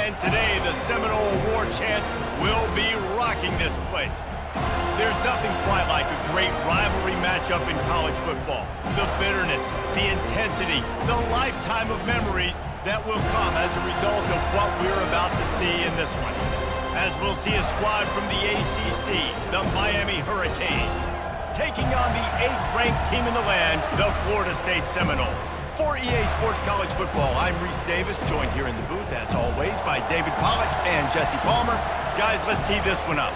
And today, the Seminole War chant will be rocking this place. There's nothing quite like a great rivalry matchup in college football. The bitterness, the intensity, the lifetime of memories that will come as a result of what we're about to see in this one. As we'll see a squad from the ACC, the Miami Hurricanes, taking on the 8th-ranked team in the land, the Florida State Seminoles. For EA Sports College Football, I'm Reese Davis, joined here in the booth, as always, by David Pollack and Jesse Palmer. Guys, let's tee this one up.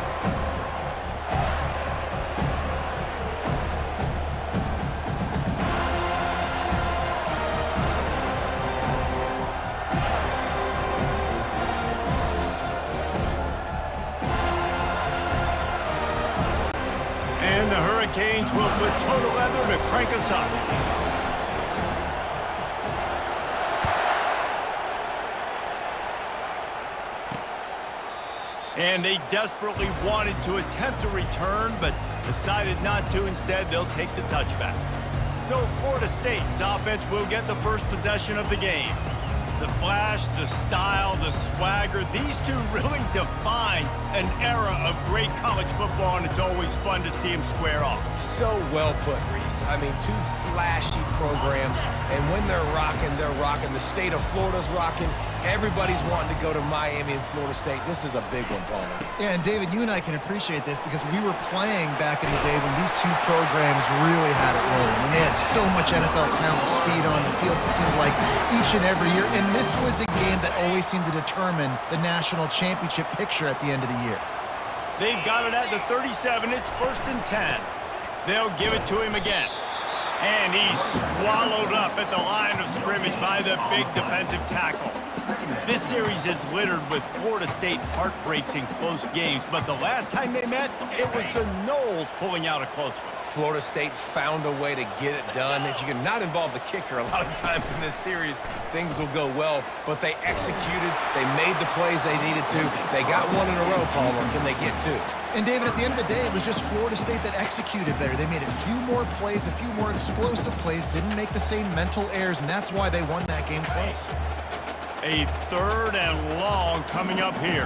And the Hurricanes will put total leather to crank us up. And they desperately wanted to attempt a return, but decided not to. Instead, they'll take the touchback. So Florida State's offense will get the first possession of the game. The flash, the style, the swagger, these two really define an era of great college football, and it's always fun to see them square off. So well put, Reese. I mean, two flashy programs, and when they're rocking, they're rocking. The state of Florida's rocking. Everybody's wanting to go to Miami and Florida State. This is a big one, Palmer. Yeah, and David, you and I can appreciate this because we were playing back in the day when these two programs really had it rolling. When they had so much NFL talent, speed on the field, it seemed like each and every year. And this was a game that always seemed to determine the national championship picture at the end of the year. They've got it at the 37. It's 1st and 10. They'll give it to him again. And he's swallowed up at the line of scrimmage by the big defensive tackle. This series is littered with Florida State heartbreaks in close games, but the last time they met, it was the Noles pulling out a close one. Florida State found a way to get it done. If you can not involve the kicker a lot of times in this series, things will go well. But they executed. They made the plays they needed to. They got one in a row, Palmer. Can they get two? And, David, at the end of the day, it was just Florida State that executed better. They made a few more plays, a few more explosive plays, didn't make the same mental errors, and that's why they won that game close. A 3rd and long coming up here.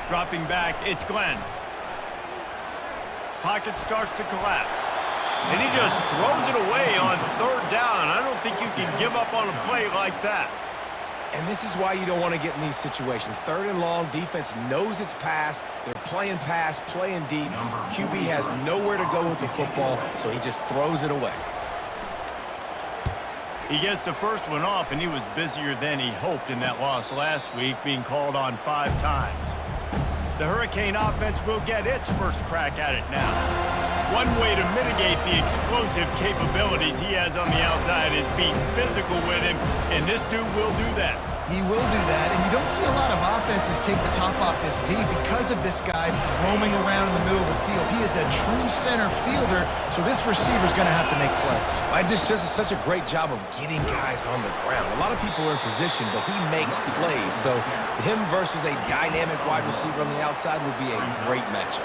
Dropping back, it's Glenn. Pocket starts to collapse. And he just throws it away on 3rd down. I don't think you can give up on a play like that. And this is why you don't want to get in these situations. 3rd and long, defense knows its pass. They're playing pass, playing deep. QB has nowhere to go with the football, so he just throws it away. He gets the first one off, and he was busier than he hoped in that loss last week, being called on 5 times. The Hurricane offense will get its first crack at it now. One way to mitigate the explosive capabilities he has on the outside is be physical with him, and this dude will do that. He will do that, and you don't see a lot of offenses take the top off this D because of this guy roaming around in the middle of the field. He is a true center fielder, so this receiver's going to have to make plays. I just does such a great job of getting guys on the ground. A lot of people are in position, but he makes plays, so him versus a dynamic wide receiver on the outside would be a great matchup.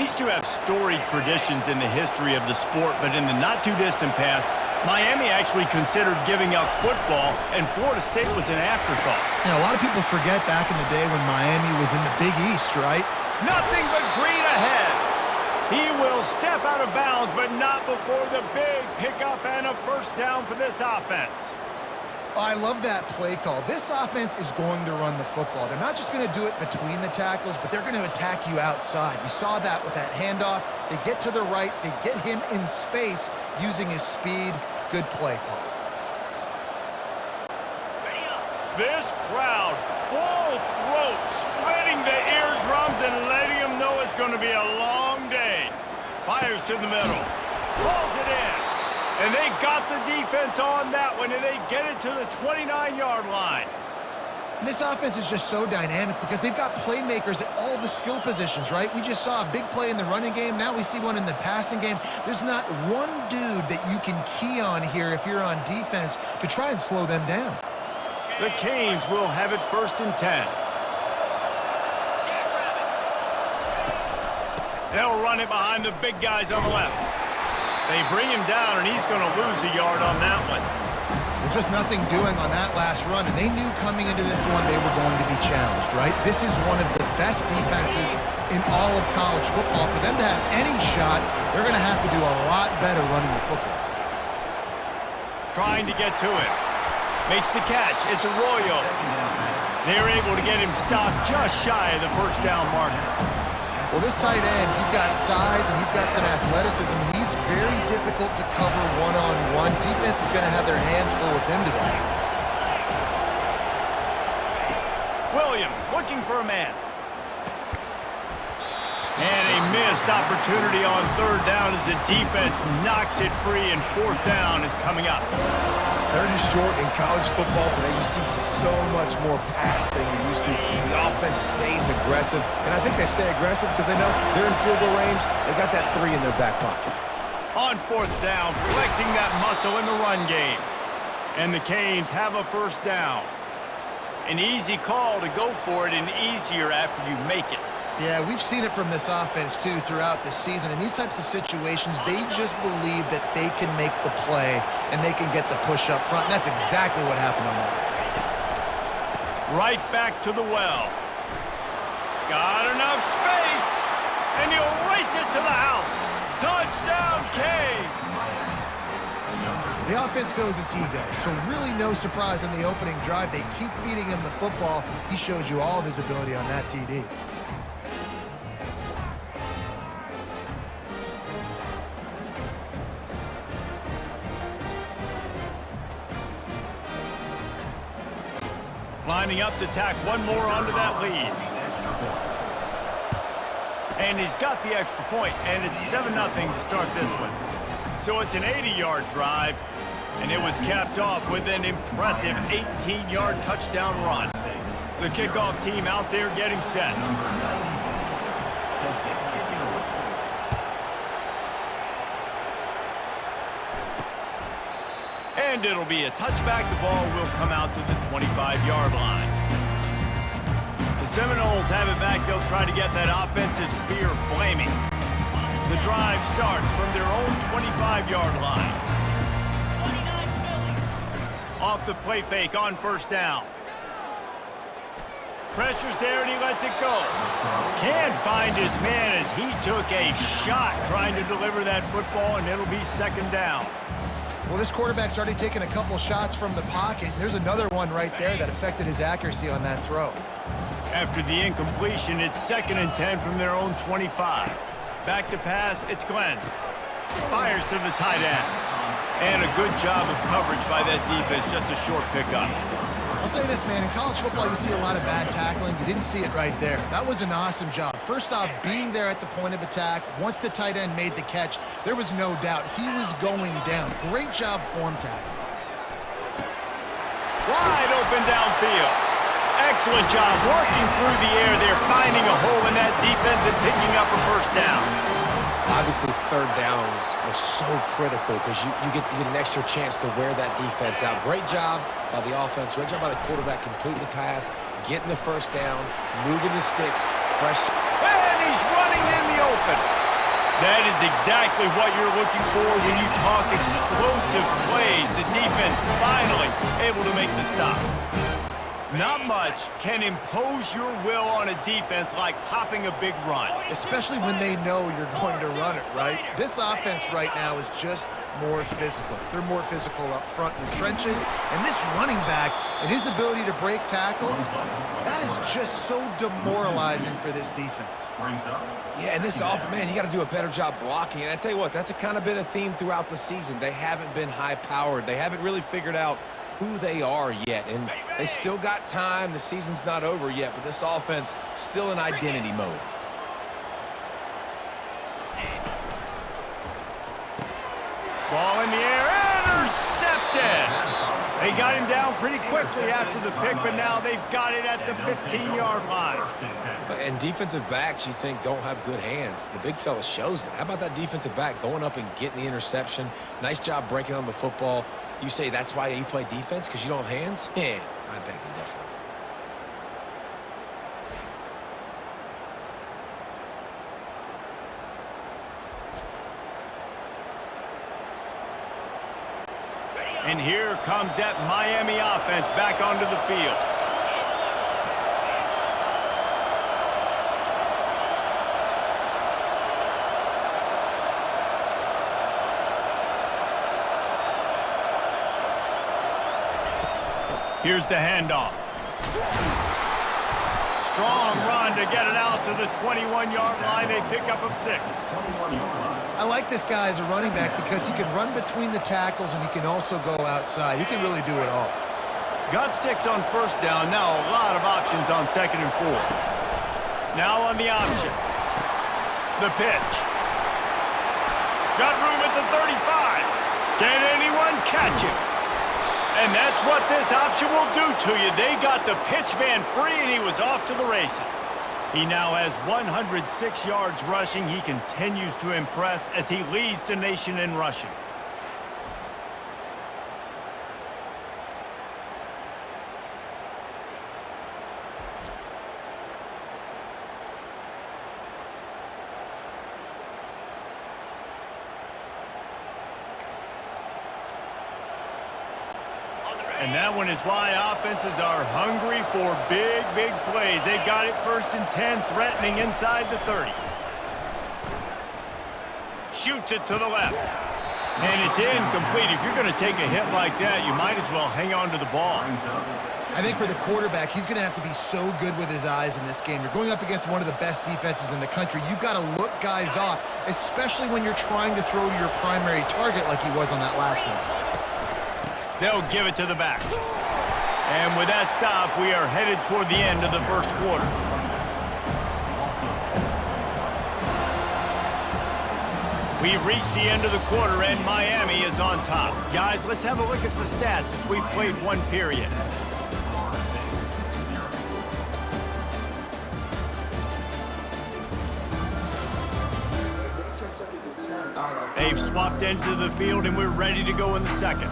These two have storied traditions in the history of the sport, but in the not-too-distant past, Miami actually considered giving up football, and Florida State was an afterthought. Yeah, a lot of people forget back in the day when Miami was in the Big East, right? Nothing but green ahead. He will step out of bounds, but not before the big pickup and a 1st down for this offense. I love that play call. This offense is going to run the football. They're not just going to do it between the tackles, but they're going to attack you outside. You saw that with that handoff. They get to the right. They get him in space using his speed. Good play call. This crowd, full throat, splitting the eardrums and letting them know it's going to be a long day. Fires to the middle. Pulls it in. And they got the defense on that one, and they get it to the 29-yard line. And this offense is just so dynamic because they've got playmakers at all the skill positions, right? We just saw a big play in the running game. Now we see one in the passing game. There's not one dude that you can key on here if you're on defense to try and slow them down. The Canes will have it 1st and 10. They'll run it behind the big guys on the left. They bring him down, and he's going to lose a yard on that one. Well, just nothing doing on that last run, and they knew coming into this one they were going to be challenged, right? This is one of the best defenses in all of college football. For them to have any shot, they're going to have to do a lot better running the football. Trying to get to it. Makes the catch. It's Arroyo. They're able to get him stopped just shy of the first down marker. Well, this tight end, he's got size and he's got some athleticism. He's very difficult to cover one-on-one. Defense is going to have their hands full with him today. Williams looking for a man. And a missed opportunity on third down as the defense knocks it free, and fourth down is coming up. Third and short in college football today, you see so much more pass than you used to. The offense stays aggressive, and I think they stay aggressive because they know they're in field goal range. They got that 3 in their back pocket. On fourth down, flexing that muscle in the run game. And the Canes have a first down. An easy call to go for it, and easier after you make it. Yeah, we've seen it from this offense, too, throughout the season. In these types of situations, they just believe that they can make the play and they can get the push up front. And that's exactly what happened on that. Right back to the well. Got enough space, and he'll race it to the house. Touchdown, Canes! The offense goes as he goes, so really no surprise on the opening drive. They keep feeding him the football. He showed you all of his ability on that TD. Lining up to tack one more onto that lead. And he's got the extra point, and it's 7-0 to start this one. So it's an 80-yard drive, and it was capped off with an impressive 18-yard touchdown run. The kickoff team out there getting set. And it'll be a touchback. The ball will come out to the 25-yard line. The Seminoles have it back. They'll try to get that offensive spear flaming. The drive starts from their own 25-yard line. Off the play fake on first down. Pressure's there and he lets it go. Can't find his man as he took a shot trying to deliver that football, and it'll be second down. Well, this quarterback's already taken a couple shots from the pocket. There's another one right there that affected his accuracy on that throw. After the incompletion, it's 2nd and 10 from their own 25. Back to pass, it's Glenn. Fires to the tight end. And a good job of coverage by that defense, just a short pickup. I'll say this, man, in college football you see a lot of bad tackling. You didn't see it right there. That was an awesome job. First off, being there at the point of attack. Once the tight end made the catch, there was no doubt he was going down. Great job form tackling. Wide open downfield. Excellent job working through the air there, finding a hole in that defense and picking up a first down. Obviously, third downs are so critical because you get an extra chance to wear that defense out. Great job by the offense. Great job by the quarterback completing the pass, getting the first down, moving the sticks, fresh. And he's running in the open. That is exactly what you're looking for when you talk explosive plays. The defense finally able to make the stop. Not much can impose your will on a defense like popping a big run. Especially when they know you're going to run it, right? This offense right now is just more physical. They're more physical up front in the trenches. And this running back and his ability to break tackles, that is just so demoralizing for this defense. Yeah, and this offense, man, you got to do a better job blocking. And I tell you what, that's a kind of been a theme throughout the season. They haven't been high-powered. They haven't really figured out who they are yet, and they still got time. The season's not over yet, but this offense still in identity mode. Ball in the air, intercepted. They got him down pretty quickly after the pick, but now they've got it at the 15-yard line. And defensive backs, you think, don't have good hands. The big fella shows it. How about that defensive back going up and getting the interception? Nice job breaking on the football. You say that's why you play defense, because you don't have hands? Yeah, I beg to differ. And here comes that Miami offense back onto the field. Here's the handoff. Strong run to get it out to the 21-yard line. A pickup of 6. I like this guy as a running back because he can run between the tackles and he can also go outside. He can really do it all. Got 6 on first down. Now a lot of options on 2nd and 4. Now on the option. The pitch. Got room at the 35. Can anyone catch him? And that's what this option will do to you. They got the pitch man free, and he was off to the races. He now has 106 yards rushing. He continues to impress as he leads the nation in rushing. And that one is why offenses are hungry for big, big plays. They've got it 1st and 10, threatening inside the 30. Shoots it to the left. And it's incomplete. If you're going to take a hit like that, you might as well hang on to the ball. I think for the quarterback, he's going to have to be so good with his eyes in this game. You're going up against one of the best defenses in the country. You've got to look guys off, especially when you're trying to throw to your primary target like he was on that last one. They'll give it to the back. And with that stop, we are headed toward the end of the first quarter. We've reached the end of the quarter, and Miami is on top. Guys, let's have a look at the stats as we've played one period. They've swapped ends of the field, and we're ready to go in the second.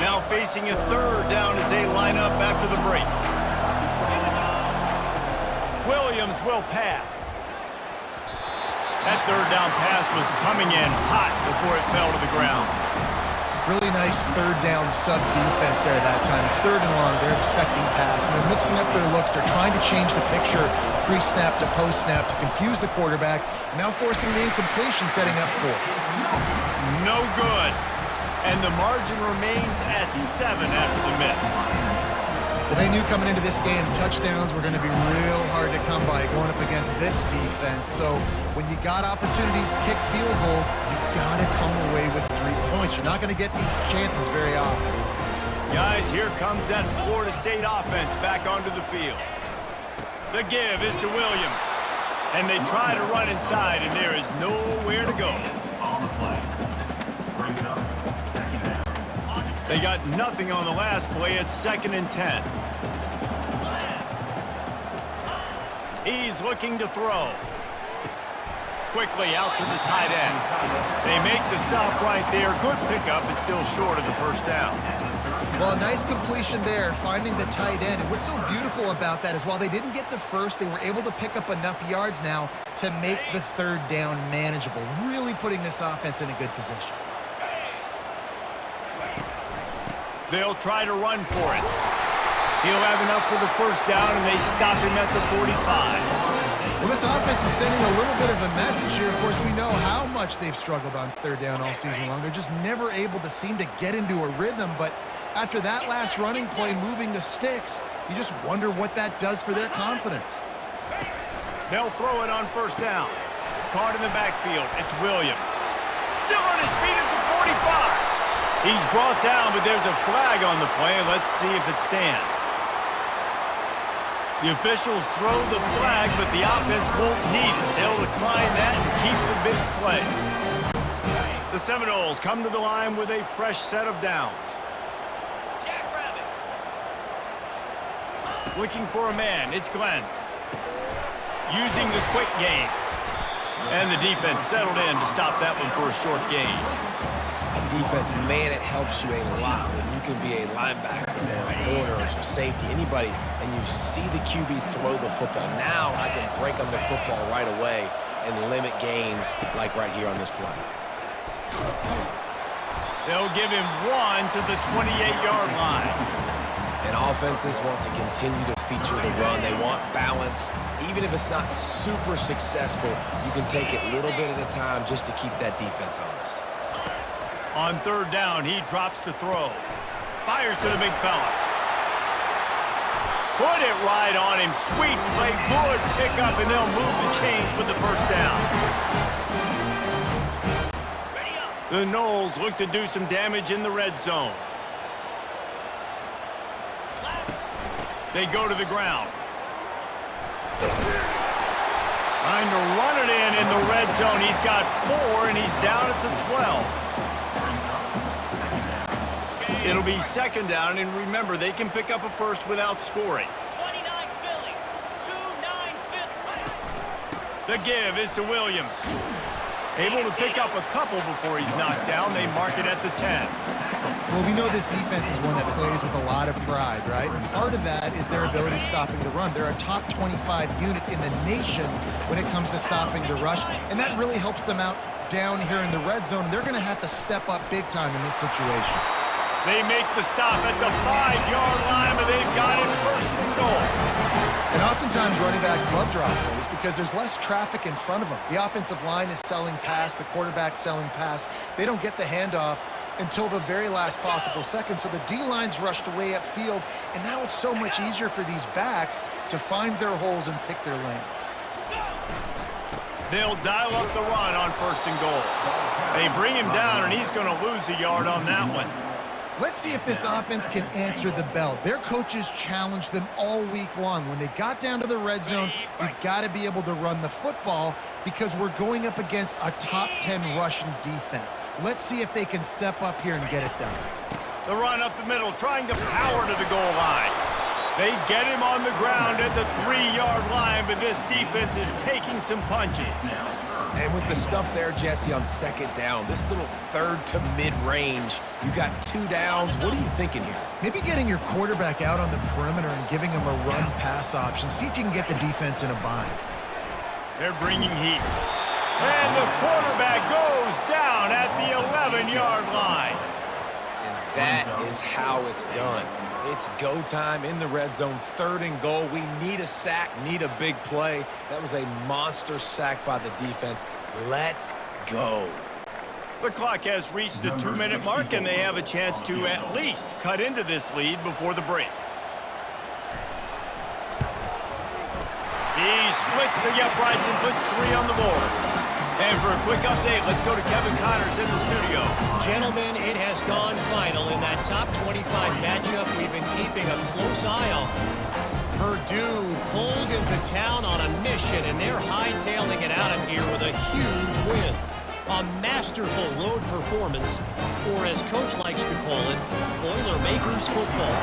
Now facing a 3rd down as they line up after the break. Williams will pass. That 3rd down pass was coming in hot before it fell to the ground. Really nice 3rd down sub defense there that time. It's 3rd and long. They're expecting pass. And they're mixing up their looks. They're trying to change the picture pre-snap to post-snap to confuse the quarterback. Now forcing the incompletion, setting up 4. No good. And the margin remains at 7 after the miss. Well, they knew coming into this game touchdowns were going to be real hard to come by going up against this defense. So when you got opportunities to kick field goals, you've got to come away with 3 points. You're not going to get these chances very often. Guys, here comes that Florida State offense back onto the field. The give is to Williams. And they try to run inside, and there is nowhere to go. They got nothing on the last play. It's 2nd and 10. He's looking to throw. Quickly out to the tight end. They make the stop right there. Good pickup. It's still short of the 1st down. Well, a nice completion there, finding the tight end. And what's so beautiful about that is while they didn't get the first, they were able to pick up enough yards now to make the 3rd down manageable, really putting this offense in a good position. They'll try to run for it. He'll have enough for the 1st down, and they stop him at the 45. Well, this offense is sending a little bit of a message here. Of course, we know how much they've struggled on 3rd down all season long. They're just never able to seem to get into a rhythm. But after that last running play, moving the sticks, you just wonder what that does for their confidence. They'll throw it on 1st down. Caught in the backfield. It's Williams. Still on his feet at the 45. He's brought down, but there's a flag on the play. Let's see if it stands. The officials throw the flag, but the offense won't need it. They'll decline that and keep the big play. The Seminoles come to the line with a fresh set of downs. Looking for a man. It's Glenn. Using the quick game. And the defense settled in to stop that one for a short gain. Defense, man, it helps you a lot when you can be a linebacker or a corner or some safety, anybody, and you see the QB throw the football. Now I break them the football right away and limit gains like right here on this play. They'll give him 1 to the 28-yard line. And offenses want to continue to feature the run. They want balance. Even if it's not super successful, you can take it little bit at a time just to keep that defense honest. On 3rd down, he drops to throw. Fires to the big fella. Put it right on him. Sweet play. Good pickup, and they'll move the chains with the first down. The Noles look to do some damage in the red zone. They go to the ground. Trying to run it in the red zone. He's got 4, and he's down at the 12. It'll be 2nd down, and remember, they can pick up a first without scoring. 29 Philly. 2-9 Philly. The give is to Williams. Able to pick up a couple before he's knocked down. They mark it at the 10. Well, we know this defense is one that plays with a lot of pride, right? And part of that is their ability stopping the run. They're a top 25 unit in the nation when it comes to stopping the rush, and that really helps them out down here in the red zone. They're going to have to step up big time in this situation. They make the stop at the 5-yard line, but they've got it 1st and goal. And oftentimes running backs love drop plays because there's less traffic in front of them. The offensive line is selling pass, the quarterback's selling pass. They don't get the handoff until the very last possible second. So the D-line's rushed away upfield, and now it's so much easier for these backs to find their holes and pick their lanes. They'll dial up the run on 1st and goal. They bring him down, and he's going to lose a yard on that one. Let's see if this offense can answer the bell. Their coaches challenged them all week long. When they got down to the red zone, we've got to be able to run the football because we're going up against a top 10 Russian defense. Let's see if they can step up here and get it done. The run up the middle, trying to power to the goal line. They get him on the ground at the 3-yard line, but this defense is taking some punches. And with the stuff there, Jesse, on 2nd down, this little 3rd to mid-range, you got 2 downs. What are you thinking here? Maybe getting your quarterback out on the perimeter and giving him a run-pass option. See if you can get the defense in a bind. They're bringing heat. And the quarterback goes down at the 11-yard line. And that is how it's done. It's go time in the red zone, 3rd and goal. We need a sack, need a big play. That was a monster sack by the defense. Let's go. The clock has reached the 2-minute mark, and they have a chance to at least cut into this lead before the break. He splits the uprights and puts 3 on the board. And for a quick update, let's go to Kevin Connors in the studio. Gentlemen, it has gone final in that top 25 matchup we've been keeping a close eye on. Purdue pulled into town on a mission, and they're hightailing it out of here with a huge win. A masterful road performance, or as Coach likes to call it, Boilermakers football.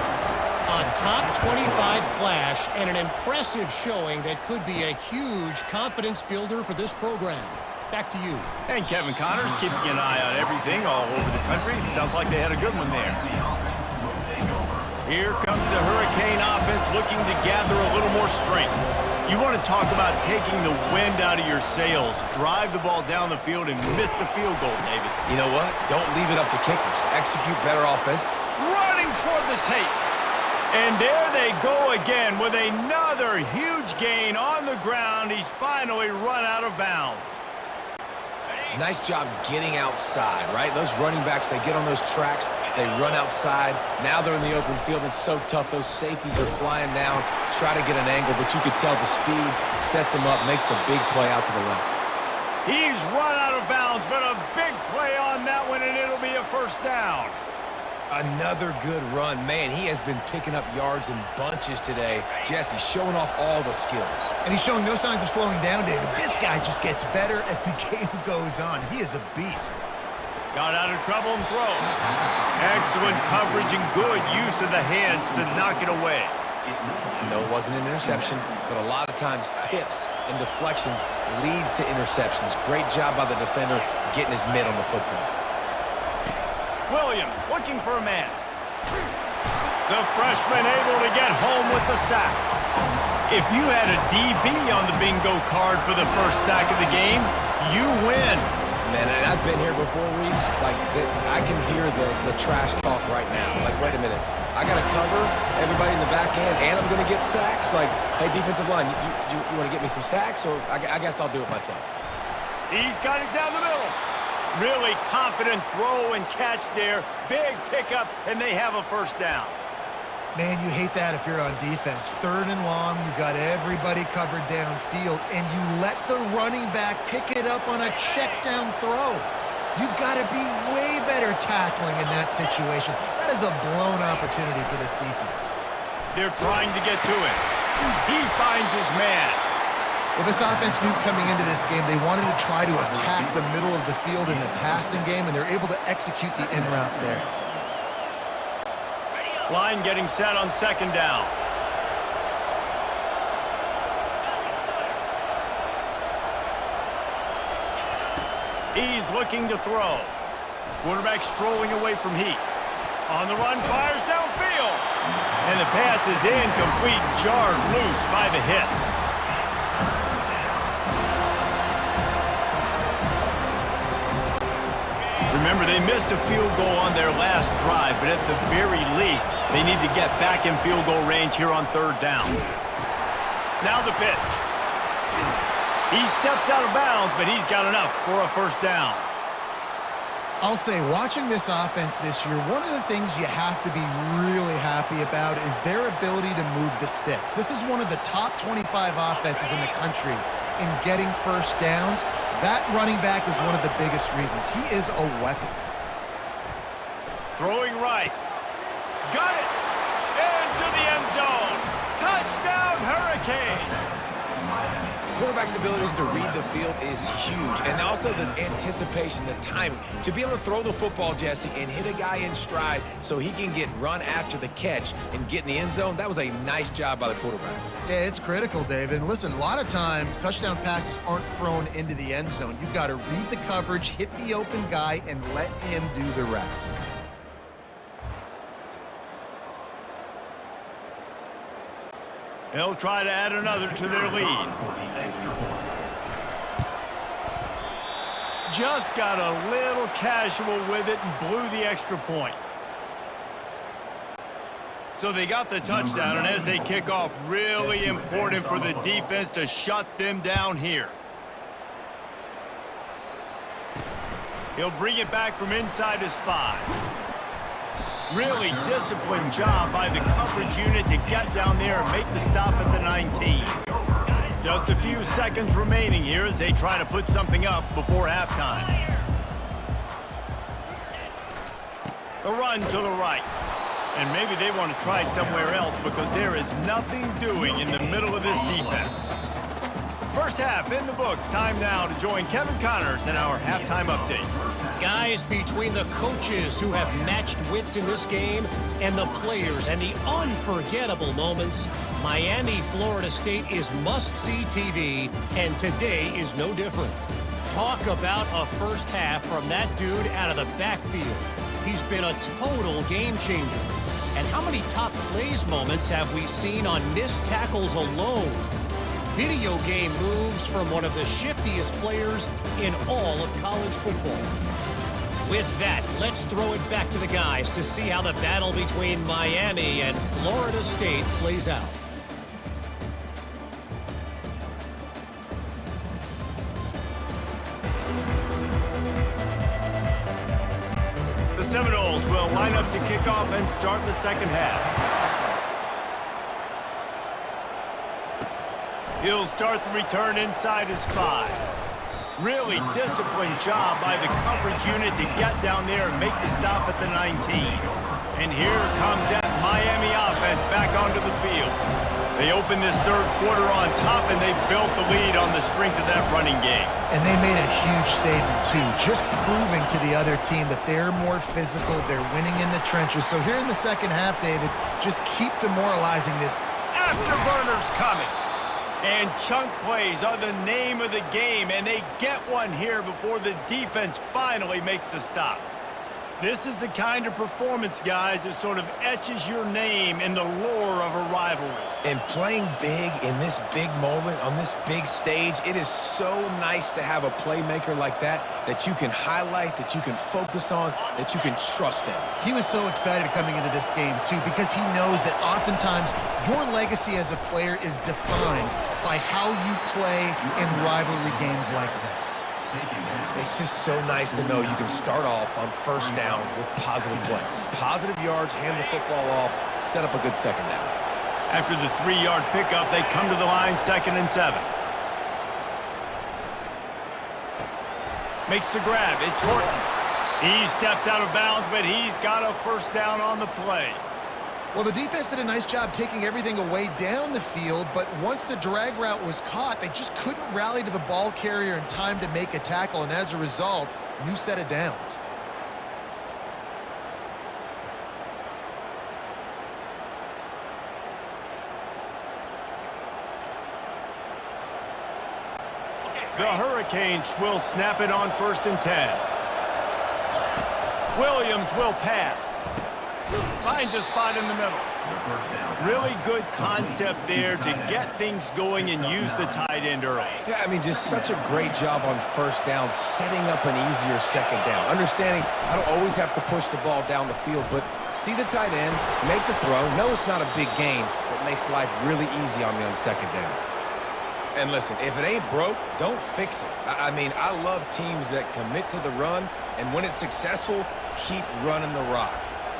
A top 25 clash and an impressive showing that could be a huge confidence builder for this program. Back to you. And Kevin Connors keeping an eye on everything all over the country. Sounds like they had a good one there. Here comes the Hurricane offense looking to gather a little more strength. You want to talk about taking the wind out of your sails. Drive the ball down the field and miss the field goal, David. You know what? Don't leave it up to kickers. Execute better offense. Running toward the tape. And there they go again with another huge gain on the ground. He's finally run out of bounds. Nice job getting outside, right? Those running backs, they get on those tracks, they run outside. Now they're in the open field. It's so tough. Those safeties are flying down, try to get an angle, but you could tell the speed sets him up, makes the big play out to the left. He's run out of bounds, but a big play on that one, and it'll be a 1st down. Another good run. Man, he has been picking up yards in bunches today. Jesse showing off all the skills. And he's showing no signs of slowing down, David. This guy just gets better as the game goes on. He is a beast. Got out of trouble and throws. Excellent coverage and good use of the hands to knock it away. I know it wasn't an interception, but a lot of times tips and deflections leads to interceptions. Great job by the defender getting his mitt on the football. Williams looking for a man. The freshman able to get home with the sack. If you had a DB on the bingo card for the first sack of the game, you win. Man, and I've been here before, Reese. Like, I can hear the trash talk right now. Like, wait a minute. I got to cover everybody in the back end, and I'm going to get sacks. Like, hey, defensive line, you want to get me some sacks, or I guess I'll do it myself. He's got it down the middle. Really confident throw and catch there. Big pickup, and they have a first down. Man, you hate that if you're on defense. 3rd and long, you got everybody covered downfield, and you let the running back pick it up on a check down throw. You've got to be way better tackling in that situation. That is a blown opportunity for this defense. They're trying to get to him. He finds his man. Well, this offense knew coming into this game they wanted to try to attack the middle of the field in the passing game, and they're able to execute the in route there. Line getting set on 2nd down. He's looking to throw. Quarterback strolling away from Heath. On the run, fires downfield. And the pass is incomplete, jarred loose by the hit. Remember, they missed a field goal on their last drive, but at the very least, they need to get back in field goal range here on 3rd down. Now the pitch. He steps out of bounds, but he's got enough for a first down. I'll say, watching this offense this year, one of the things you have to be really happy about is their ability to move the sticks. This is one of the top 25 offenses in the country in getting first downs. That running back is one of the biggest reasons. He is a weapon. Throwing right. Got it! Into the end zone. Touchdown, Hurricanes! Quarterback's abilities to read the field is huge, and also the anticipation, the timing. To be able to throw the football, Jesse, and hit a guy in stride so he can get run after the catch and get in the end zone, that was a nice job by the quarterback. Yeah, it's critical, David. And listen, a lot of times touchdown passes aren't thrown into the end zone. You've got to read the coverage, hit the open guy, and let him do the rest. They'll try to add another to their lead. Just got a little casual with it and blew the extra point. So they got the touchdown, and as they kick off, really important for the defense to shut them down here. He'll bring it back from inside his 5. Really disciplined job by the coverage unit to get down there and make the stop at the 19. Just a few seconds remaining here as they try to put something up before halftime. The run to the right. And maybe they want to try somewhere else because there is nothing doing in the middle of this defense. First half in the books. Time now to join Kevin Connors in our halftime update. Guys, between the coaches who have matched wits in this game and the players and the unforgettable moments, Miami, Florida State is must-see TV, and today is no different. Talk about a first half from that dude out of the backfield. He's been a total game changer. And how many top plays moments have we seen on missed tackles alone? Video game moves from one of the shiftiest players in all of college football. With that, let's throw it back to the guys to see how the battle between Miami and Florida State plays out. The Seminoles will line up to kick off and start the second half. He'll start the return inside his 5. Really disciplined job by the coverage unit to get down there and make the stop at the 19. And here comes that Miami offense back onto the field. They open this third quarter on top, and they built the lead on the strength of that running game. And they made a huge statement, too, just proving to the other team that they're more physical, they're winning in the trenches. So here in the second half, David, just keep demoralizing this. Afterburners coming. And chunk plays are the name of the game, and they get one here before the defense finally makes the stop. This is the kind of performance, guys, that sort of etches your name in the lore of a rivalry. And playing big in this big moment, on this big stage, it is so nice to have a playmaker like that you can highlight, that you can focus on, that you can trust in. He was so excited coming into this game, too, because he knows that oftentimes your legacy as a player is defined by how you play in rivalry games like this. It's just so nice to know you can start off on first down with positive plays. Positive yards, hand the football off, set up a good second down. After the 3-yard pickup, they come to the line 2nd and 7. Makes the grab. It's Horton. He steps out of bounds, but he's got a first down on the play. Well, the defense did a nice job taking everything away down the field, but once the drag route was caught, they just couldn't rally to the ball carrier in time to make a tackle, and as a result, new set of downs. The Hurricanes will snap it on 1st and 10. Williams will pass. Finds a spot in the middle. Really good concept there to get things going and use the tight end early. Yeah, I mean, just such a great job on first down, setting up an easier second down. Understanding I don't always have to push the ball down the field, but see the tight end, make the throw. No, it's not a big gain, but makes life really easy on me on second down. And listen, if it ain't broke, don't fix it. I mean, I love teams that commit to the run, and when it's successful, keep running the rock.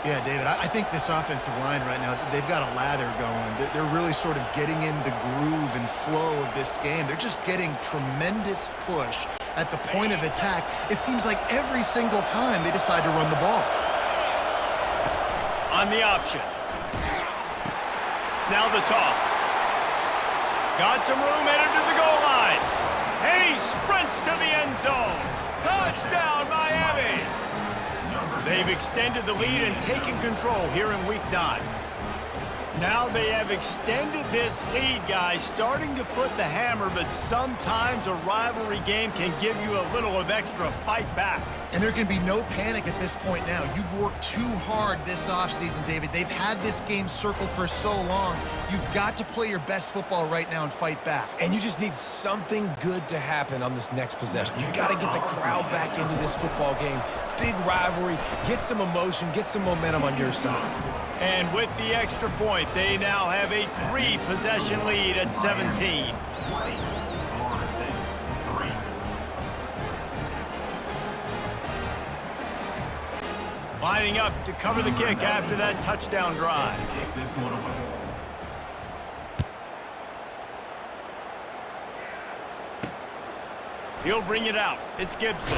Yeah, David, I think this offensive line right now, they've got a lather going. They're really sort of getting in the groove and flow of this game. They're just getting tremendous push at the point of attack. It seems like every single time they decide to run the ball. On the option. Now the toss. Got some room, headed to the goal line. And he sprints to the end zone. Touchdown, Miami! They've extended the lead and taken control here in Week 9. Now they have extended this lead, guys, starting to put the hammer, but sometimes a rivalry game can give you a little of extra fight back. And there can be no panic at this point now. You've worked too hard this offseason, David. They've had this game circled for so long. You've got to play your best football right now and fight back. And you just need something good to happen on this next possession. You got to get the crowd back into this football game. Big rivalry, get some emotion, get some momentum on your side. And with the extra point, they now have a 3-possession lead at 17. Lining up to cover the kick after that touchdown drive. He'll bring it out. It's Gibson.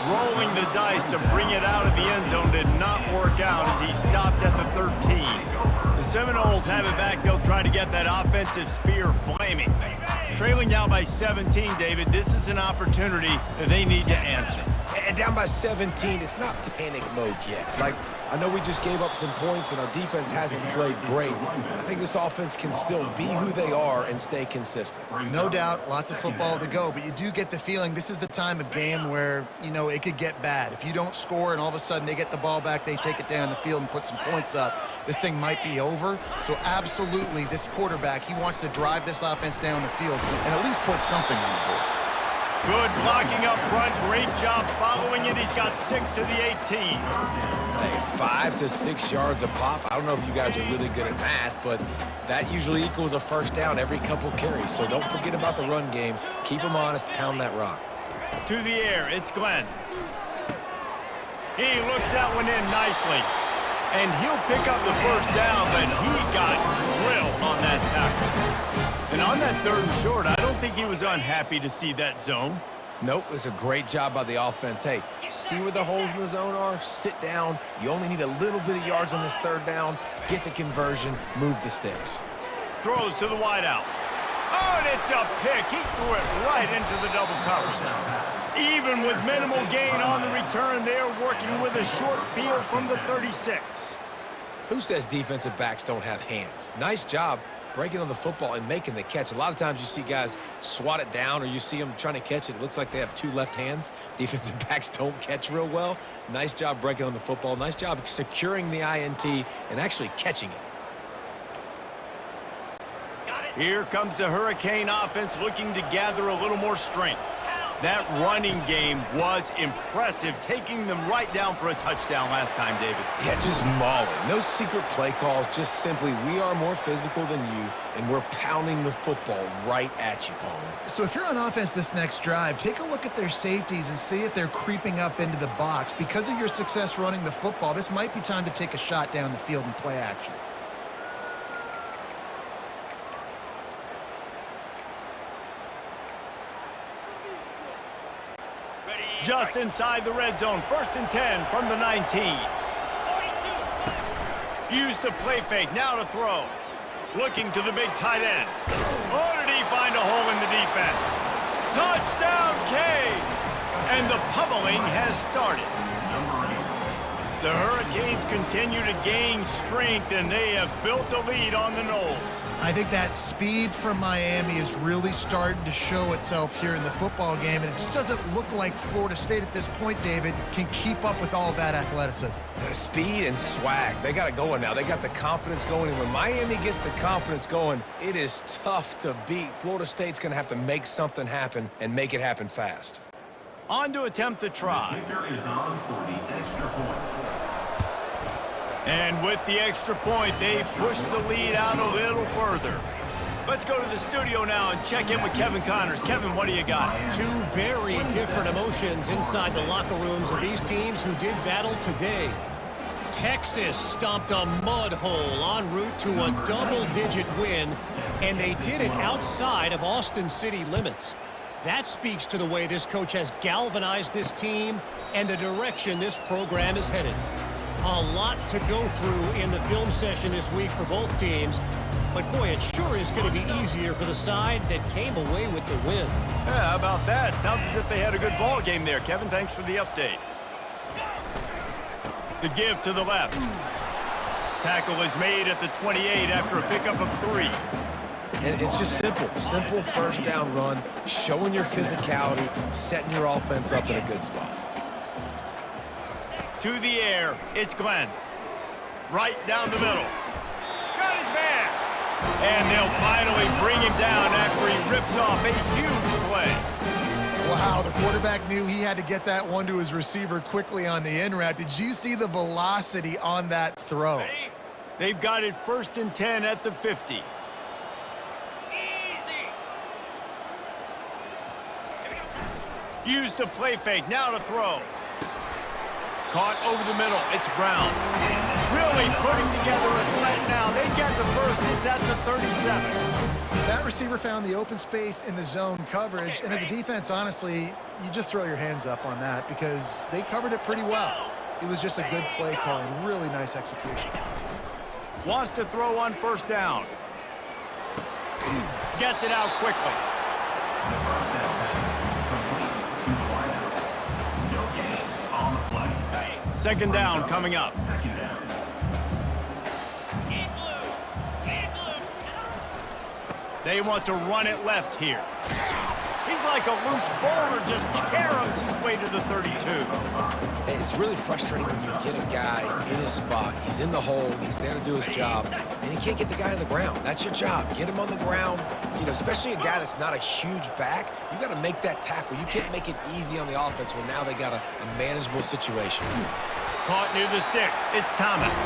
Rolling the dice to bring it out of the end zone did not work out as he stopped at the 13. The Seminoles have it back. They'll try to get that offensive spear flaming. Trailing down by 17, David, this is an opportunity that they need to answer. And down by 17, it's not panic mode yet. Like, I know we just gave up some points and our defense hasn't played great. I think this offense can still be who they are and stay consistent. No doubt, lots of football to go, but you do get the feeling this is the time of game where, you know, it could get bad. If you don't score and all of a sudden they get the ball back, they take it down the field and put some points up, this thing might be over. So absolutely, this quarterback, he wants to drive this offense down the field and at least put something on the board. Good blocking up front. Great job following it. He's got 6 to the 18. Hey, 5 to 6 yards a pop. I don't know if you guys are really good at math, but that usually equals a first down every couple carries. So don't forget about the run game. Keep them honest. Pound that rock. To the air. It's Glenn. He looks that one in nicely. And he'll pick up the first down, but he got drilled on that tackle. And on that 3rd and short, I don't think he was unhappy to see that zone. Nope, it was a great job by the offense. Hey, see where the holes in the zone are? Sit down. You only need a little bit of yards on this 3rd down. Get the conversion. Move the sticks. Throws to the wideout. Oh, and it's a pick. He threw it right into the double coverage. Even with minimal gain on the return, they're working with a short field from the 36. Who says defensive backs don't have hands? Nice job, breaking on the football and making the catch. A lot of times you see guys swat it down or you see them trying to catch it. It looks like they have two left hands. Defensive backs don't catch real well. Nice job breaking on the football. Nice job securing the INT and actually catching it. Here comes the Hurricane offense looking to gather a little more strength. That running game was impressive, taking them right down for a touchdown last time, David. Yeah, just mauling. No secret play calls, just simply we are more physical than you, and we're pounding the football right at you, Palmer. So if you're on offense this next drive, take a look at their safeties and see if they're creeping up into the box. Because of your success running the football, this might be time to take a shot down the field and play action. Just inside the red zone, 1st and 10 from the 19. Use the play fake, now to throw. Looking to the big tight end. Oh, did he find a hole in the defense? Touchdown, Canes! And the pummeling has started. The Hurricanes continue to gain strength, and they have built a lead on the Noles. I think that speed from Miami is really starting to show itself here in the football game, and it doesn't look like Florida State at this point, David, can keep up with all of that athleticism. The speed and swag, they got it going now. They got the confidence going, and when Miami gets the confidence going, it is tough to beat. Florida State's going to have to make something happen and make it happen fast. On to attempt the try. And with the extra point, they push the lead out a little further. Let's go to the studio now and check in with Kevin Connors. Kevin, what do you got? Two very different emotions inside the locker rooms of these teams who did battle today. Texas stomped a mud hole en route to a double-digit win, and they did it outside of Austin city limits. That speaks to the way this coach has galvanized this team and the direction this program is headed. A lot to go through in the film session this week for both teams, but boy, it sure is going to be easier for the side that came away with the win. Yeah, how about that? Sounds as if they had a good ball game there. Kevin, thanks for the update. The give to the left. Tackle is made at the 28 after a pickup of 3. And it's just simple. Simple first down run, showing your physicality, setting your offense up in a good spot. To the air, it's Glenn. Right down the middle. Got his man. And they'll finally bring him down after he rips off a huge play. Wow, the quarterback knew he had to get that one to his receiver quickly on the in route. Did you see the velocity on that throw? They've got it 1st and 10 at the 50. Use the play fake, now to throw. Caught over the middle, it's Brown. Really putting together a threat now. They get the first, it's at the 37. That receiver found the open space in the zone coverage, and as a defense, honestly, you just throw your hands up on that because they covered it pretty well. It was just a good play call and really nice execution. Wants to throw on 1st down. Gets it out quickly. Second down coming up. They want to run it left here. He's like a loose boulder, just caroms his way to the 32. It's really frustrating when you get a guy in his spot. He's in the hole. He's there to do his job, and he can't get the guy on the ground. That's your job. Get him on the ground. You know, especially a guy that's not a huge back. You got to make that tackle. You can't make it easy on the offense when now they got a manageable situation. Caught near the sticks. It's Thomas.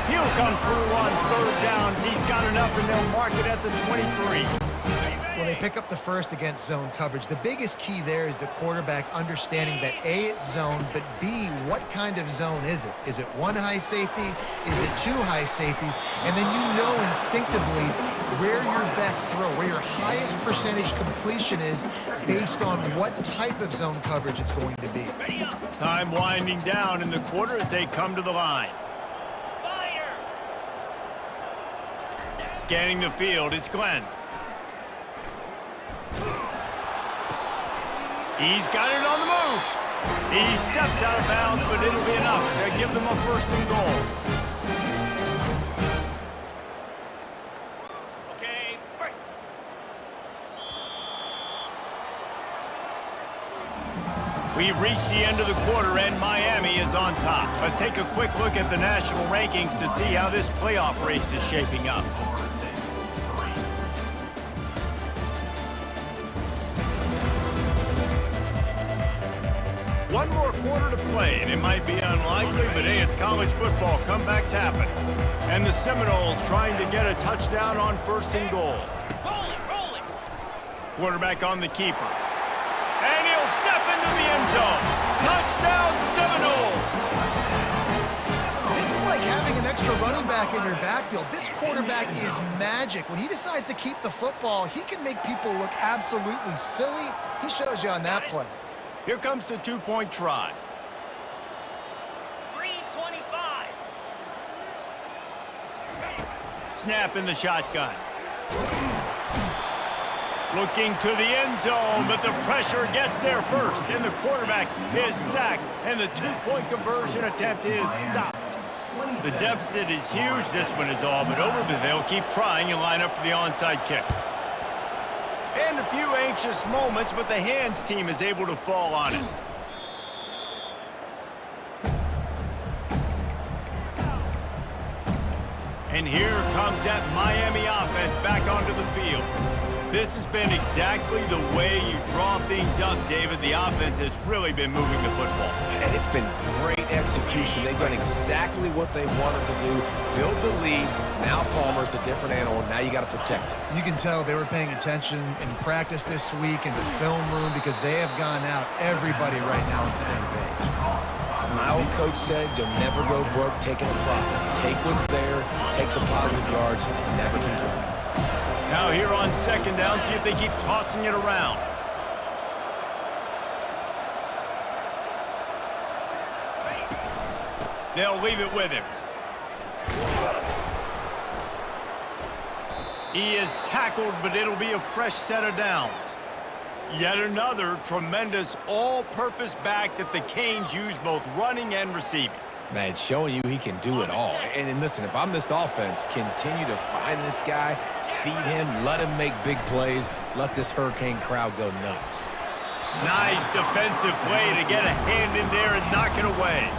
He'll come through on 3rd downs. He's got enough, and they'll mark it at the 23. Well, they pick up the first against zone coverage. The biggest key there is the quarterback understanding that A, it's zone, but B, what kind of zone is it? Is it one high safety? Is it two high safeties? And then you know instinctively where your best throw, where your highest percentage completion is based on what type of zone coverage it's going to be. Time winding down in the quarter as they come to the line. Scanning the field, it's Glenn. He's got it on the move. He steps out of bounds, but it'll be enough to give them a 1st and goal. We've reached the end of the quarter, and Miami is on top. Let's take a quick look at the national rankings to see how this playoff race is shaping up. One more quarter to play, and it might be unlikely, but hey, it's college football. Comebacks happen. And the Seminoles trying to get a touchdown on 1st and goal. Rolling. Quarterback on the keeper. And he'll step into the end zone. Touchdown, Seminoles! This is like having an extra running back in your backfield. This quarterback is magic. When he decides to keep the football, he can make people look absolutely silly. He shows you on that play. Here comes the two-point try. 325. Snap in the shotgun. Looking to the end zone, but the pressure gets there first, and the quarterback is sacked, and the two-point conversion attempt is stopped. The deficit is huge. This one is all but over, but they'll keep trying and line up for the onside kick. And a few anxious moments, but the hands team is able to fall on it. And here comes that Miami offense back onto the field. This has been exactly the way you draw things up, David. The offense has really been moving the football. And it's been great execution. They've done exactly what they wanted to do. Build the lead. Now Palmer's a different animal. Now you got to protect it. You can tell they were paying attention in practice this week in the film room because they have gone out everybody right now on the same page. My old coach said you'll never go broke taking a profit. Take what's there, take the positive yards, and never complain. Now here on 2nd down, see if they keep tossing it around. They'll leave it with him. He is tackled, but it'll be a fresh set of downs. Yet another tremendous all-purpose back that the Canes use both running and receiving. Man, it's showing you he can do it all. And listen, if I'm this offense, continue to find this guy, feed him, let him make big plays, let this Hurricane crowd go nuts. Nice defensive play to get a hand in there and knock it away.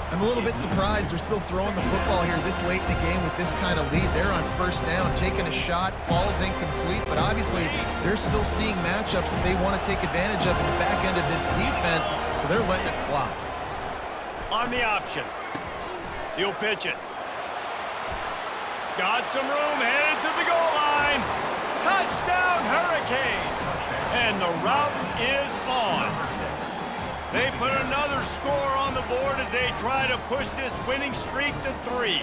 I'm a little bit surprised they're still throwing the football here this late in the game with this kind of lead. They're on 1st down, taking a shot, falls incomplete, but obviously they're still seeing matchups that they want to take advantage of in the back end of this defense, so they're letting it fly. On the option. He'll pitch it. Got some room, headed to the goal line. Touchdown, Hurricane! And the route is on. They put another score on the board as they try to push this winning streak to 3.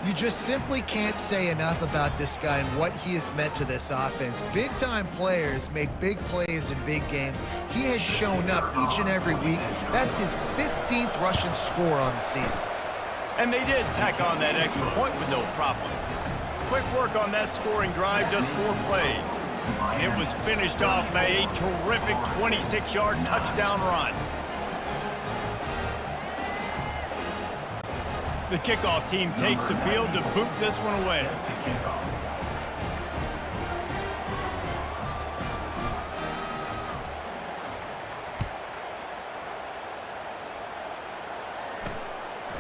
You just simply can't say enough about this guy and what he has meant to this offense. Big-time players make big plays in big games. He has shown up each and every week. That's his 15th rushing score on the season. And they did tack on that extra point with no problem. Quick work on that scoring drive, just 4 plays. And it was finished off by a terrific 26-yard touchdown run. The kickoff team takes the field to boot this one away.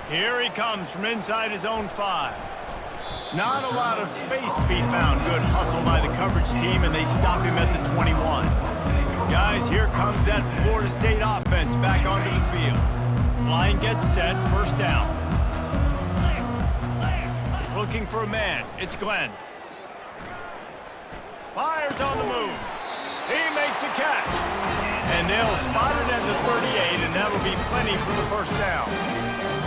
Here he comes from inside his own 5. Not a lot of space to be found. Good hustle by the coverage team, and they stop him at the 21. Guys, here comes that Florida State offense back onto the field. Line gets set, 1st down. Looking for a man. It's Glenn. Fires on the move. He makes a catch. And they'll spot it at the 38, and that'll be plenty for the 1st down.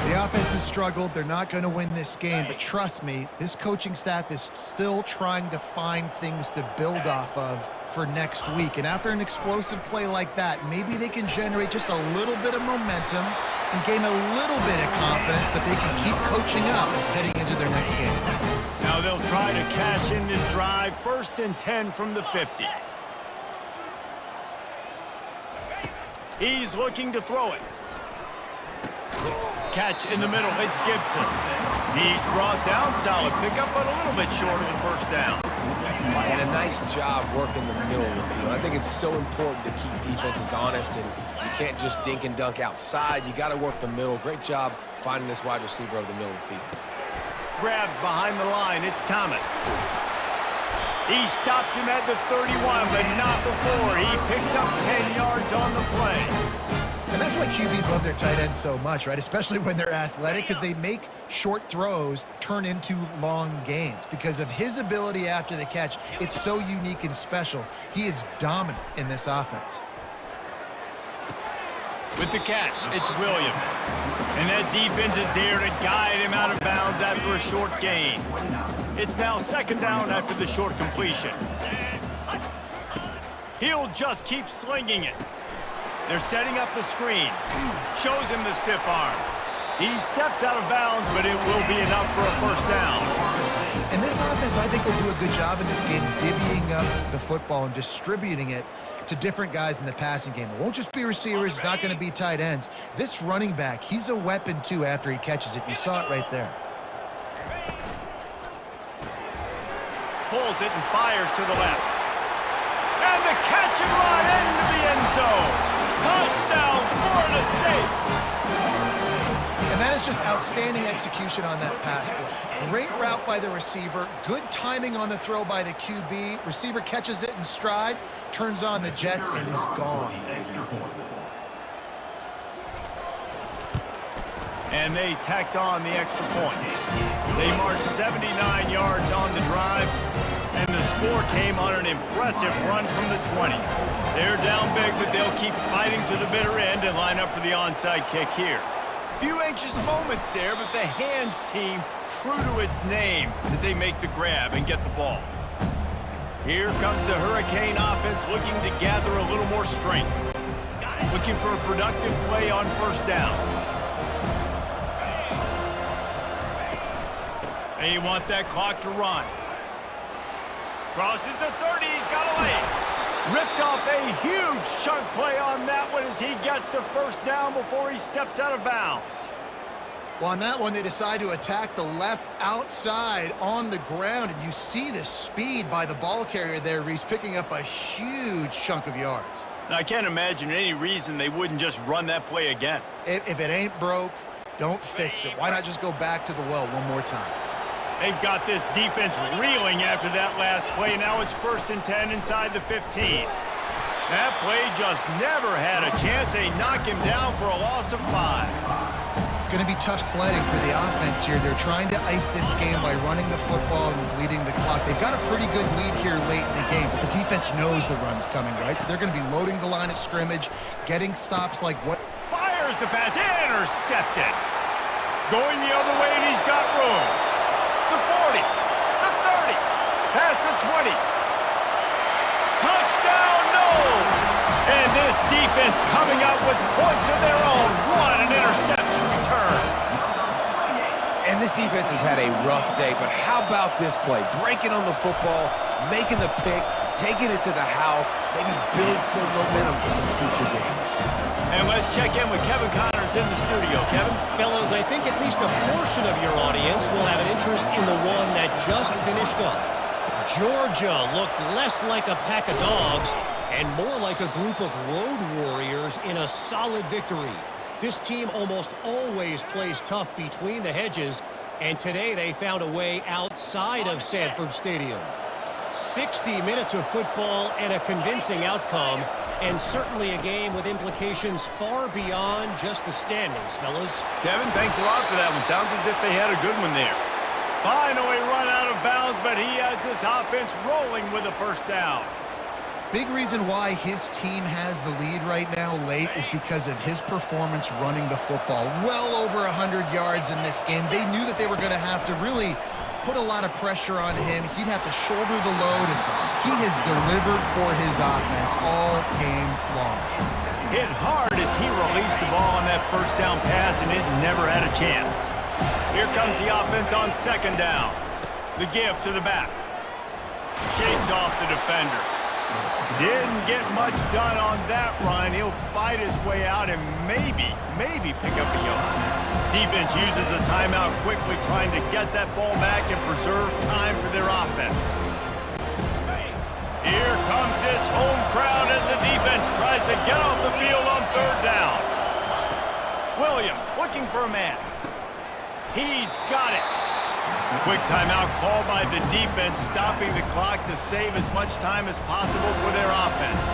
The offense has struggled. They're not going to win this game, but trust me, this coaching staff is still trying to find things to build off of for next week. And after an explosive play like that, maybe they can generate just a little bit of momentum and gain a little bit of confidence that they can keep coaching up heading into their next game. Now they'll try to cash in this drive. 1st and 10 from the 50. He's looking to throw it. Catch in the middle. It's Gibson. He's brought down. Solid pickup, but a little bit short of the 1st down. And a nice job working the middle of the field. I think it's so important to keep defenses honest, and you can't just dink and dunk outside. You got to work the middle. Great job finding this wide receiver over the middle of the field. Grabbed behind the line, it's Thomas. He stops him at the 31, but not before. He picks up 10 yards on the play. And that's why QBs love their tight ends so much, right? Especially when they're athletic, because they make short throws turn into long gains. Because of his ability after the catch, it's so unique and special. He is dominant in this offense. With the catch, it's Williams. And that defense is there to guide him out of bounds after a short gain. It's now second down after the short completion. He'll just keep slinging it. They're setting up the screen. Shows him the stiff arm. He steps out of bounds, but it will be enough for a first down. And this offense, I think, will do a good job in this game divvying up the football and distributing it to different guys in the passing game. It won't just be receivers. It's not going to be tight ends. This running back, he's a weapon, too, after he catches it. You saw it right there. Pulls it and fires to the left. And the catch and run into the end zone. Touchdown, Florida State. And that is just outstanding execution on that pass play. Great route by the receiver. Good timing on the throw by the QB. Receiver catches it in stride, turns on the jets, and is gone. And they tacked on the extra point. They marched 79 yards on the drive, and the score came on an impressive run from the 20. They're down big, but they'll keep fighting to the bitter end and line up for the onside kick here. Few anxious moments there, but the hands team true to its name as they make the grab and get the ball. Here comes the Hurricane offense looking to gather a little more strength. Looking for a productive play on first down. They want that clock to run. Crosses the 30, he's got away. Ripped off a huge chunk play on that one as he gets the first down before he steps out of bounds. Well, on that one, they decide to attack the left outside on the ground, and you see the speed by the ball carrier there, Reese, picking up a huge chunk of yards. Now, I can't imagine any reason they wouldn't just run that play again. If it ain't broke, don't fix it. Why not just go back to the well one more time? They've got this defense reeling after that last play. Now it's 1st and 10 inside the 15. That play just never had a chance. They knock him down for a loss of 5. It's going to be tough sledding for the offense here. They're trying to ice this game by running the football and bleeding the clock. They've got a pretty good lead here late in the game, but the defense knows the run's coming, right? So they're going to be loading the line of scrimmage, getting stops like what? Fires the pass, intercepted. Going the other way, and he's got room. The 40, the 30, past the 20. Touchdown, no! And this defense coming up with points of their own. What an interception return. And this defense has had a rough day, but how about this play? Breaking on the football, making the pick, taking it to the house, maybe build some momentum for some future games. And let's check in with Kevin Connors in the studio. Kevin? Fellas, I think at least a portion of your audience will have an interest in the one that just finished up. Georgia looked less like a pack of dogs and more like a group of road warriors in a solid victory. This team almost always plays tough between the hedges, and today they found a way outside of Sanford Stadium. 60 minutes of football and a convincing outcome, and certainly a game with implications far beyond just the standings, fellas. Kevin, thanks a lot for that one. Sounds as if they had a good one there. Finally run out of bounds, but he has this offense rolling with a first down. Big reason why his team has the lead right now late is because of his performance running the football. Well over 100 yards in this game. They knew that they were going to have to really put a lot of pressure on him. He'd have to shoulder the load, and he has delivered for his offense all game long. Hit hard as he released the ball on that first down pass, and it never had a chance. Here comes the offense on second down. The give to the back. Shakes off the defender. Didn't get much done on that run. He'll fight his way out and maybe pick up a yard. Defense uses a timeout quickly, trying to get that ball back and preserve time for their offense. Here comes this home crowd as the defense tries to get off the field on third down. Williams looking for a man. He's got it. Quick timeout called by the defense, stopping the clock to save as much time as possible for their offense.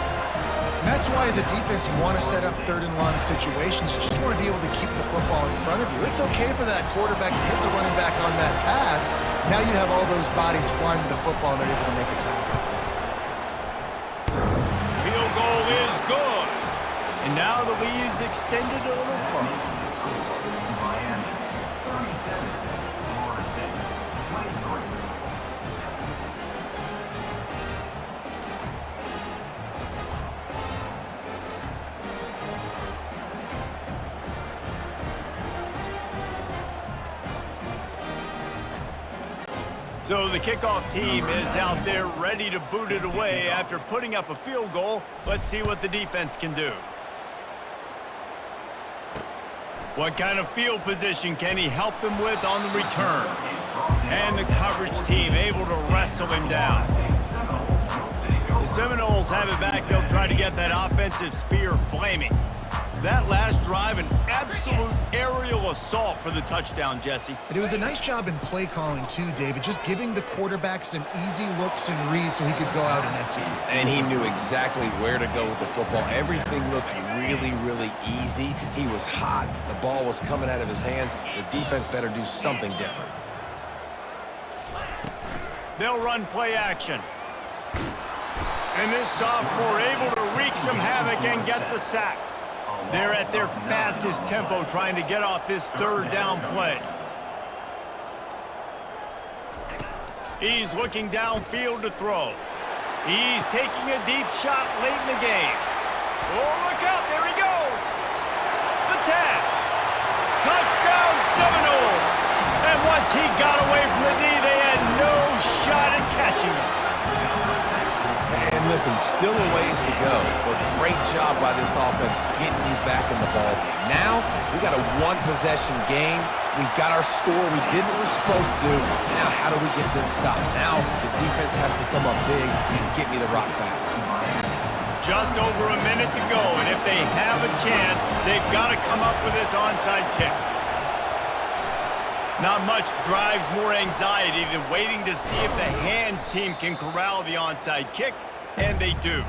And that's why as a defense you want to set up third and long situations. You just want to be able to keep the football in front of you. It's okay for that quarterback to hit the running back on that pass. Now you have all those bodies flying to the football and they're able to make a tackle. Field goal is good. And now the lead is extended a little further. So the kickoff team is out there ready to boot it away after putting up a field goal. Let's see what the defense can do. What kind of field position can he help them with on the return? And the coverage team able to wrestle him down. The Seminoles have it back. They'll try to get that offensive spear flaming. That last drive, an absolute aerial assault for the touchdown, Jesse. And it was a nice job in play calling too, David, just giving the quarterback some easy looks and reads so he could go out and execute. And he knew exactly where to go with the football. Everything looked really, really easy. He was hot. The ball was coming out of his hands. The defense better do something different. They'll run play action. And this sophomore able to wreak some havoc and get the sack. They're at their fastest tempo trying to get off this third down play. He's looking downfield to throw. He's taking a deep shot late in the game. Oh, look out, there he goes. The tag. Touchdown Seminoles. And once he got away from the knee, they had no shot at catching him. And listen, still a ways to go, but great job by this offense getting you back in the ball game. Now, we got a one-possession game. We got our score. We did what we're supposed to do. Now, how do we get this stopped? Now, the defense has to come up big and get me the rock back. Just over a minute to go, and if they have a chance, they've got to come up with this onside kick. Not much drives more anxiety than waiting to see if the hands team can corral the onside kick, and they do.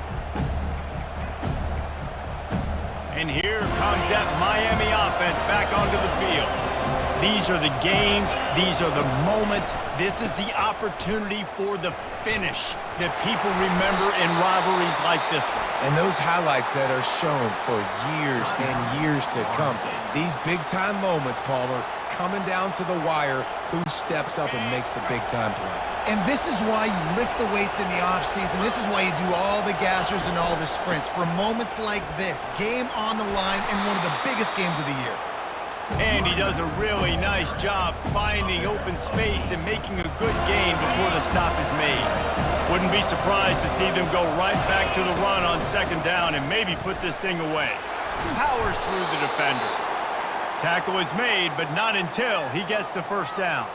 And here comes that Miami offense back onto the field. These are the games, these are the moments, this is the opportunity for the finish that people remember in rivalries like this one. And those highlights that are shown for years and years to come. These big-time moments, Palmer, coming down to the wire, who steps up and makes the big-time play. And this is why you lift the weights in the offseason. This is why you do all the gassers and all the sprints. For moments like this, game on the line and one of the biggest games of the year. And he does a really nice job finding open space and making a good gain before the stop is made. Wouldn't be surprised to see them go right back to the run on second down and maybe put this thing away. Powers through the defender. Tackle is made, but not until he gets the first down.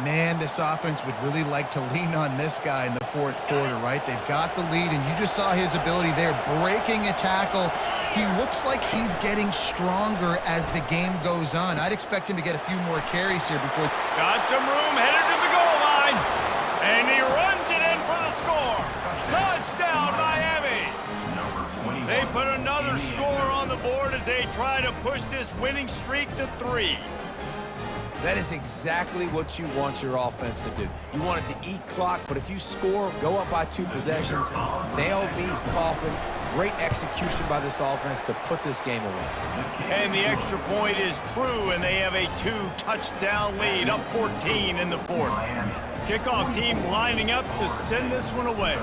Man, this offense would really like to lean on this guy in the fourth quarter, right? They've got the lead, and you just saw his ability there, breaking a tackle. He looks like he's getting stronger as the game goes on. I'd expect him to get a few more carries here before... Got some room, headed to the goal line, and he runs it in for the score. Touchdown, Miami! They put another score on the board as they try to push this winning streak to 3. That is exactly what you want your offense to do. You want it to eat clock, but if you score, go up by 2 possessions, nail me, coffin. Great execution by this offense to put this game away. And the extra point is true, and they have a 2-touchdown lead, up 14 in the fourth. Kickoff team lining up to send this one away.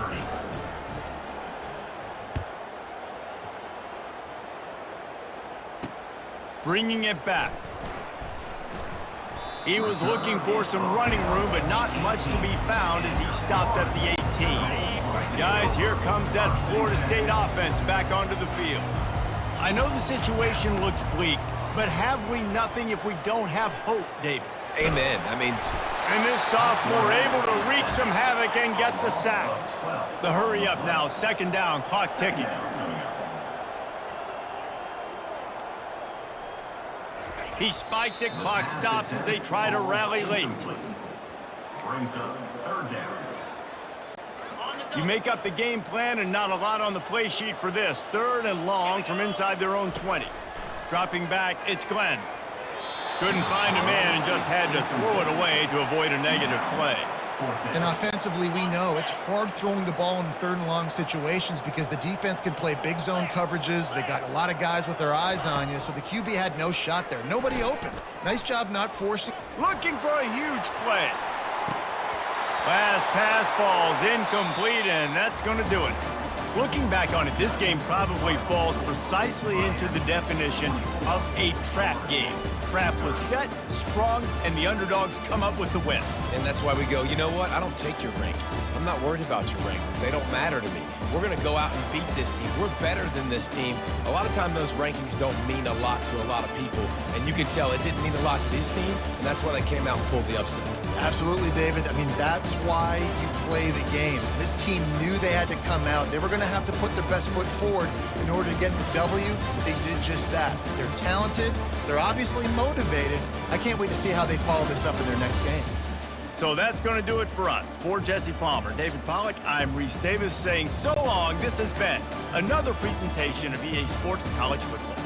Bringing it back. He was looking for some running room, but not much to be found as he stopped at the 18. Guys, here comes that Florida State offense back onto the field. I know the situation looks bleak, but have we nothing if we don't have hope, David? Amen. I mean... And this sophomore able to wreak some havoc and get the sack. The hurry up now, second down, clock ticking. He spikes it, clock stops as they try to rally late. Brings up third down. You make up the game plan and not a lot on the play sheet for this. Third and long from inside their own 20. Dropping back, it's Glenn. Couldn't find a man and just had to throw it away to avoid a negative play. And offensively, we know it's hard throwing the ball in third and long situations because the defense can play big zone coverages. They got a lot of guys with their eyes on you, so the QB had no shot there. Nobody open. Nice job not forcing. Looking for a huge play. Last pass falls incomplete, and that's going to do it. Looking back on it, this game probably falls precisely into the definition of a trap game. Trap was set, sprung, and the underdogs come up with the win. And that's why we go, you know what? I don't take your rankings. I'm not worried about your rankings. They don't matter to me. We're going to go out and beat this team. We're better than this team. A lot of time those rankings don't mean a lot to a lot of people. And you can tell it didn't mean a lot to this team, and that's why they came out and pulled the upset. Absolutely, David. I mean, that's why you play the games. This team knew they had to come out. They were going to have to put their best foot forward in order to get the W. They did just that. They're talented. They're obviously motivated. I can't wait to see how they follow this up in their next game. So that's going to do it for us. For Jesse Palmer, David Pollack, I'm Reese Davis saying so long. This has been another presentation of EA Sports College Football.